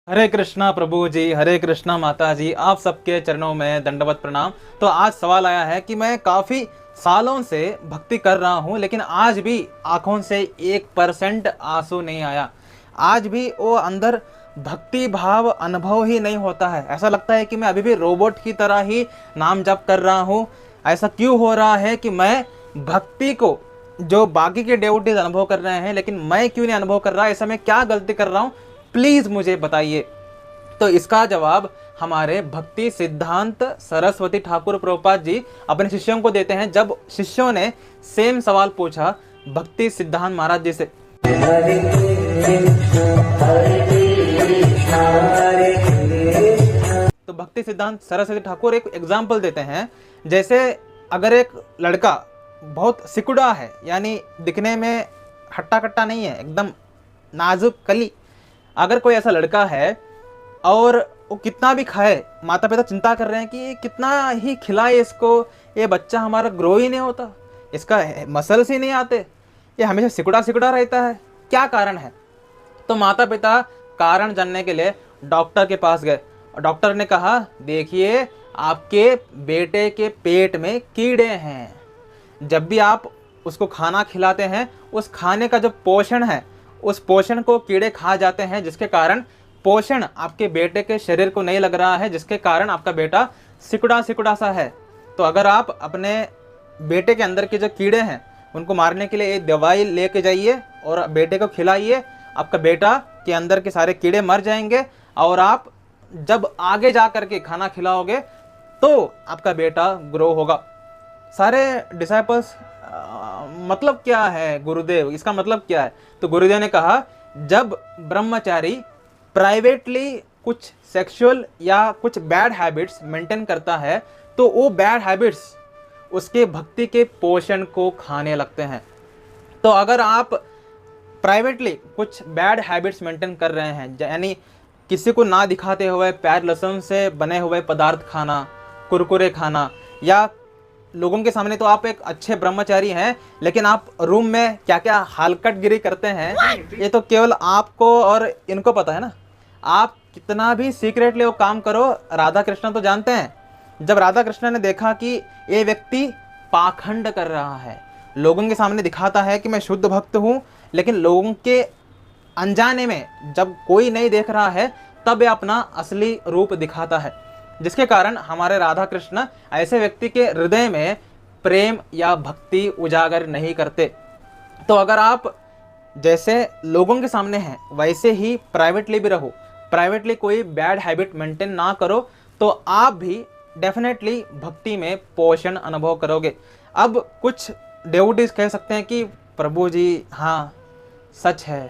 हरे कृष्णा प्रभु जी, हरे कृष्णा माता जी, आप सबके चरणों में दंडवत प्रणाम। तो आज सवाल आया है कि मैं काफ़ी सालों से भक्ति कर रहा हूँ, लेकिन आज भी आंखों से 1% आंसू नहीं आया। आज भी वो अंदर भक्ति भाव अनुभव ही नहीं होता है। ऐसा लगता है कि मैं अभी भी रोबोट की तरह ही नाम जप कर रहा हूँ। ऐसा क्यों हो रहा है कि मैं भक्ति को जो बाकी के डिवोटीज अनुभव कर रहे हैं, लेकिन मैं क्यों नहीं अनुभव कर रहा? ऐसा मैं क्या गलती कर रहा हूँ? प्लीज मुझे बताइए। तो इसका जवाब हमारे भक्ति सिद्धांत सरस्वती ठाकुर प्रभुपाद जी अपने शिष्यों को देते हैं, जब शिष्यों ने सेम सवाल पूछा भक्ति सिद्धांत महाराज जी से। तो भक्ति सिद्धांत सरस्वती ठाकुर एक एग्जाम्पल देते हैं। जैसे अगर एक लड़का बहुत सिकुड़ा है, यानी दिखने में हट्टा कट्टा नहीं है, एकदम नाजुक कली, अगर कोई ऐसा लड़का है और वो कितना भी खाए, माता पिता चिंता कर रहे हैं कि ये कितना ही खिलाए इसको, ये बच्चा हमारा ग्रो ही नहीं होता, इसका मसल्स ही नहीं आते, ये हमेशा सिकुड़ा सिकुड़ा रहता है, क्या कारण है? तो माता पिता कारण जानने के लिए डॉक्टर के पास गए और डॉक्टर ने कहा, देखिए आपके बेटे के पेट में कीड़े हैं। जब भी आप उसको खाना खिलाते हैं, उस खाने का जो पोषण है, उस पोषण को कीड़े खा जाते हैं, जिसके कारण पोषण आपके बेटे के शरीर को नहीं लग रहा है, जिसके कारण आपका बेटा सिकुड़ा सिकुड़ा सा है। तो अगर आप अपने बेटे के अंदर के जो कीड़े हैं उनको मारने के लिए एक दवाई लेके जाइए और बेटे को खिलाइए, आपका बेटा के अंदर के सारे कीड़े मर जाएंगे और आप जब आगे जा करके खाना खिलाओगे तो आपका बेटा ग्रो होगा। सारे डिसाइपल्स मतलब क्या है गुरुदेव, इसका मतलब क्या है? तो गुरुदेव ने कहा, जब ब्रह्मचारी प्राइवेटली कुछ सेक्सुअल या कुछ बैड हैबिट्स मेंटेन करता है, तो वो बैड हैबिट्स उसके भक्ति के पोषण को खाने लगते हैं। तो अगर आप प्राइवेटली कुछ बैड हैबिट्स मेंटेन कर रहे हैं, यानी किसी को ना दिखाते हुए प्याज लहसुन से बने हुए पदार्थ खाना, कुरकुरे खाना, या लोगों के सामने तो आप एक अच्छे ब्रह्मचारी हैं, लेकिन आप रूम में क्या क्या हालकटगिरी करते हैं, ये तो केवल आपको और इनको पता है ना। आप कितना भी सीक्रेटली वो काम करो, राधा कृष्ण तो जानते हैं। जब राधा कृष्ण ने देखा कि ये व्यक्ति पाखंड कर रहा है, लोगों के सामने दिखाता है कि मैं शुद्ध भक्त हूँ, लेकिन लोगों के अनजाने में जब कोई नहीं देख रहा है तब ये अपना असली रूप दिखाता है, जिसके कारण हमारे राधा कृष्ण ऐसे व्यक्ति के हृदय में प्रेम या भक्ति उजागर नहीं करते। तो अगर आप जैसे लोगों के सामने हैं वैसे ही प्राइवेटली भी रहो, प्राइवेटली कोई बैड हैबिट मेंटेन ना करो, तो आप भी डेफिनेटली भक्ति में पोषण अनुभव करोगे। अब कुछ डिवोटीज कह सकते हैं कि प्रभु जी हाँ सच है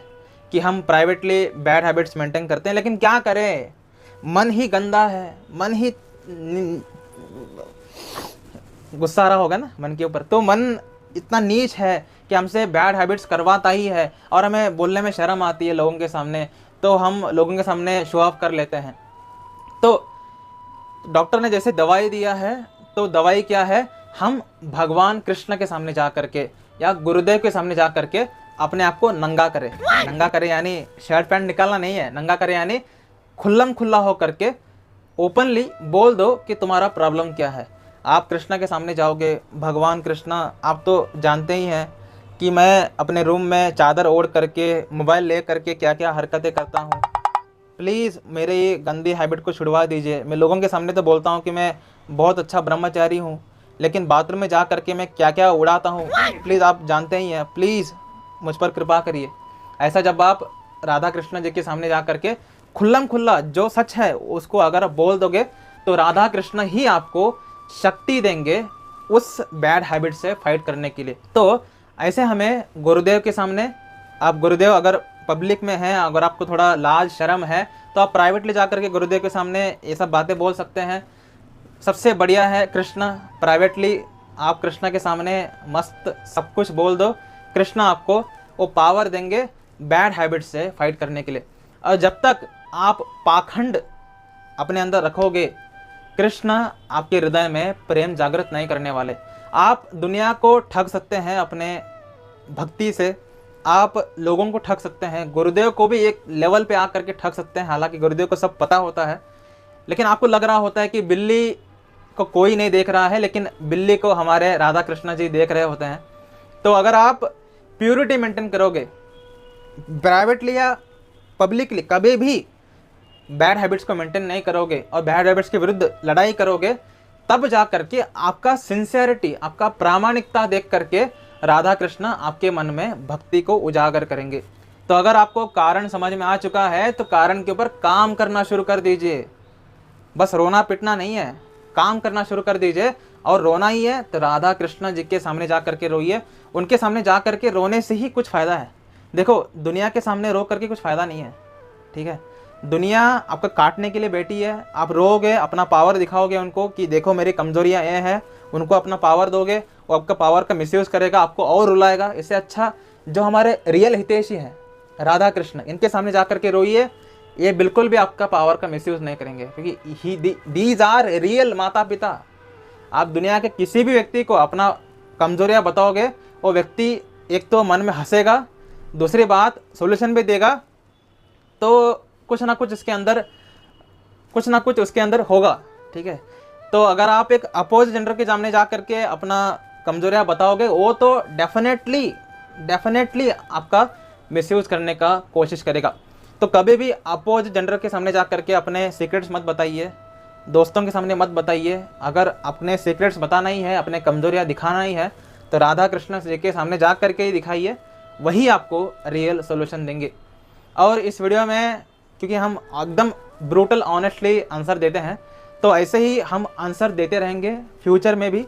कि हम प्राइवेटली बैड हैबिट्स मेंटेन करते हैं, लेकिन क्या करें, मन ही गंदा है, मन ही गुस्सा आ रहा होगा ना मन के ऊपर, तो मन इतना नीच है कि हमसे बैड हैबिट्स करवाता ही है और हमें बोलने में शर्म आती है लोगों के सामने, तो हम लोगों के सामने शो ऑफ कर लेते हैं। तो डॉक्टर ने जैसे दवाई दिया है, तो दवाई क्या है, हम भगवान कृष्ण के सामने जा करके या गुरुदेव के सामने जा करके अपने आप को नंगा करें। नंगा करें यानी शर्ट पैंट निकालना नहीं है, नंगा करें यानी खुल्लम खुल्ला हो करके ओपनली बोल दो कि तुम्हारा प्रॉब्लम क्या है। आप कृष्णा के सामने जाओगे, भगवान कृष्णा आप तो जानते ही हैं कि मैं अपने रूम में चादर ओढ़ करके मोबाइल ले करके क्या क्या हरकतें करता हूँ, प्लीज़ मेरे ये गंदी हैबिट को छुड़वा दीजिए। मैं लोगों के सामने तो बोलता हूँ कि मैं बहुत अच्छा ब्रह्मचारी हूँ, लेकिन बाथरूम में जा करके मैं क्या क्या उड़ाता हूँ, प्लीज़ आप जानते ही हैं, प्लीज़ मुझ पर कृपा करिए। ऐसा जब आप राधा कृष्ण जी के सामने जा करके खुल्लम खुल्ला जो सच है उसको अगर आप बोल दोगे, तो राधा कृष्ण ही आपको शक्ति देंगे उस बैड हैबिट से फाइट करने के लिए। तो ऐसे हमें गुरुदेव के सामने, आप गुरुदेव अगर पब्लिक में हैं, अगर आपको थोड़ा लाज शर्म है, तो आप प्राइवेटली जा करके गुरुदेव के सामने ये सब बातें बोल सकते हैं। सबसे बढ़िया है कृष्णा, प्राइवेटली आप कृष्णा के सामने मस्त सब कुछ बोल दो, कृष्णा आपको वो पावर देंगे बैड हैबिट से फाइट करने के लिए। और जब तक आप पाखंड अपने अंदर रखोगे, कृष्ण आपके हृदय में प्रेम जागृत नहीं करने वाले। आप दुनिया को ठग सकते हैं अपने भक्ति से, आप लोगों को ठग सकते हैं, गुरुदेव को भी एक लेवल पे आकर के ठग सकते हैं। हालांकि गुरुदेव को सब पता होता है, लेकिन आपको लग रहा होता है कि बिल्ली को कोई नहीं देख रहा है, लेकिन बिल्ली को हमारे राधा कृष्ण जी देख रहे होते हैं। तो अगर आप प्योरिटी मेंटेन करोगे, प्राइवेटली या पब्लिकली कभी भी बैड हैबिट्स को मेंटेन नहीं करोगे और बैड हैबिट्स के विरुद्ध लड़ाई करोगे, तब जा करके आपका सिंसियरिटी, आपका प्रामाणिकता देख करके राधा कृष्ण आपके मन में भक्ति को उजागर करेंगे। तो अगर आपको कारण समझ में आ चुका है तो कारण के ऊपर काम करना शुरू कर दीजिए। बस रोना पिटना नहीं है, काम करना शुरू कर दीजिए। और रोना ही है तो राधा कृष्ण जी के सामने जा करके रोइए। उनके सामने जा करके रोने से ही कुछ फ़ायदा है। देखो, दुनिया के सामने रो करके कुछ फ़ायदा नहीं है, ठीक है। दुनिया आपका काटने के लिए बैठी है। आप रोओगे, अपना पावर दिखाओगे उनको कि देखो मेरी कमजोरियां ये हैं, उनको अपना पावर दोगे, वो आपका पावर का मिसयूज़ करेगा, आपको और रुलाएगा। इससे अच्छा जो हमारे रियल हितैषी हैं राधा कृष्ण, इनके सामने जा करके रोइए। ये बिल्कुल भी आपका पावर का मिसयूज़ नहीं करेंगे, क्योंकि दीज आर रियल माता पिता। आप दुनिया के किसी भी व्यक्ति को अपना कमजोरियां बताओगे, वो व्यक्ति एक तो मन में हंसेगा, दूसरी बात सोल्यूशन भी देगा। तो कुछ ना कुछ उसके अंदर होगा, ठीक है। तो अगर आप एक अपोजिट जेंडर के सामने जा करके अपना कमजोरियां बताओगे, वो तो डेफिनेटली आपका मिसयूज करने का कोशिश करेगा। तो कभी भी अपोजिट जेंडर के सामने जा करके अपने सीक्रेट्स मत बताइए, दोस्तों के सामने मत बताइए। अगर अपने सीक्रेट्स बताना ही है, अपने कमजोरियां दिखाना ही है, तो राधा कृष्ण जी के सामने जा करके ही दिखाइए, वही आपको रियल सोल्यूशन देंगे। और इस वीडियो में क्योंकि हम एकदम ब्रूटल ऑनेस्टली आंसर देते हैं, तो ऐसे ही हम आंसर देते रहेंगे फ्यूचर में भी,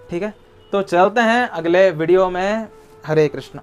ठीक है। तो चलते हैं अगले वीडियो में। हरे कृष्ण।